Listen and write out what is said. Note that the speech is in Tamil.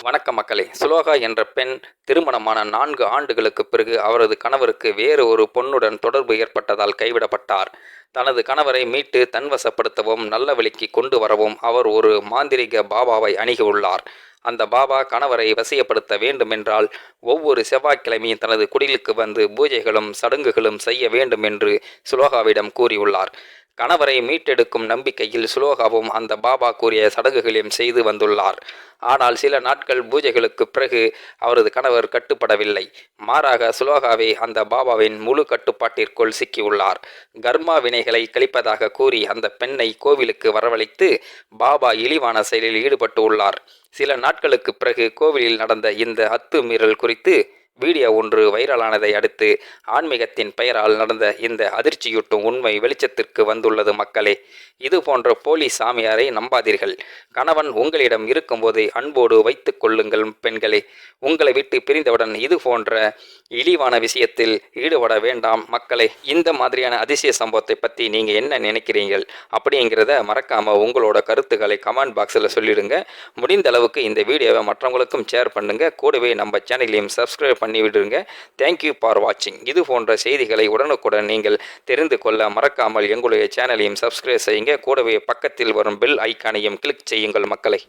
வணக்கம் மக்களே. சுலோகா என்ற பெண் திருமணமான 4 ஆண்டுகளுக்கு பிறகு அவரது கணவருக்கு வேறு ஒரு பொண்ணுடன் தொடர்பு ஏற்பட்டதால் கைவிடப்பட்டார். தனது கணவரை மீட்டு தன்வசப்படுத்தவும் நல்ல வழிக்கு கொண்டு வரவும் அவர் ஒரு மாந்திரீக பாபாவை அணுகியுள்ளார். அந்த பாபா கணவரை வசியப்படுத்த வேண்டுமென்றால் ஒவ்வொரு செவ்வாய்க்கிழமையும் தனது குடிலுக்கு வந்து பூஜைகளும் சடங்குகளும் செய்ய வேண்டும் என்று சுலோகாவிடம் கூறியுள்ளார். கணவரை மீட்டெடுக்கும் நம்பிக்கையில் சுலோகாவும் அந்த பாபா கூறிய சடங்குகளையும் செய்து வந்துள்ளார். ஆனால் சில நாட்கள் பூஜைகளுக்கு பிறகு அவரது கணவர் கட்டுப்படவில்லை. மாறாக சுலோகாவே அந்த பாபாவின் முழு கட்டுப்பாட்டிற்குள் சிக்கியுள்ளார். கர்மா வினைகளை கழிப்பதாக கூறி அந்த பெண்ணை கோவிலுக்கு வரவழைத்து பாபா இழிவான செயலில் ஈடுபட்டு உள்ளார். சில நாட்களுக்கு பிறகு கோவிலில் நடந்த இந்த அத்துமீறல் குறித்து வீடியோ ஒன்று வைரலானதை அடுத்து ஆன்மீகத்தின் பெயரால் நடந்த இந்த அதிர்ச்சியூட்டும் உண்மை வெளிச்சத்திற்கு வந்துள்ளது. மக்களே, இது போன்ற போலி சாமியாரை நம்பாதீர்கள். கணவன் உங்களிடம் இருக்கும்போது அன்போடு வைத்துக் கொள்ளுங்கள். பெண்களே, உங்களை விட்டு பிரிந்தவுடன் இது போன்ற இழிவான விஷயத்தில் ஈடுபட வேண்டாம். மக்களே, இந்த மாதிரியான அதிசய சம்பவத்தை பற்றி நீங்கள் என்ன நினைக்கிறீர்கள் அப்படிங்கிறத மறக்காமல் உங்களோட கருத்துக்களை கமெண்ட் பாக்ஸில் சொல்லிடுங்க. முடிந்த அளவுக்கு இந்த வீடியோவை மற்றவங்களுக்கும் ஷேர் பண்ணுங்கள். கூடவே நம்ம சேனலையும் சப்ஸ்கிரைப் பண்ணி விடுங்க. தேங்க்யூ ஃபார் வாட்சிங். இது போன்ற செய்திகளை உடனுக்குடன் நீங்கள் தெரிந்து கொள்ள மறக்காமல் எங்களுடைய சேனலையும் சப்ஸ்கிரைப் செய்யுங்க. கூடவே பக்கத்தில் வரும் பெல் ஐக்கானையும் கிளிக் செய்யுங்கள். மக்களை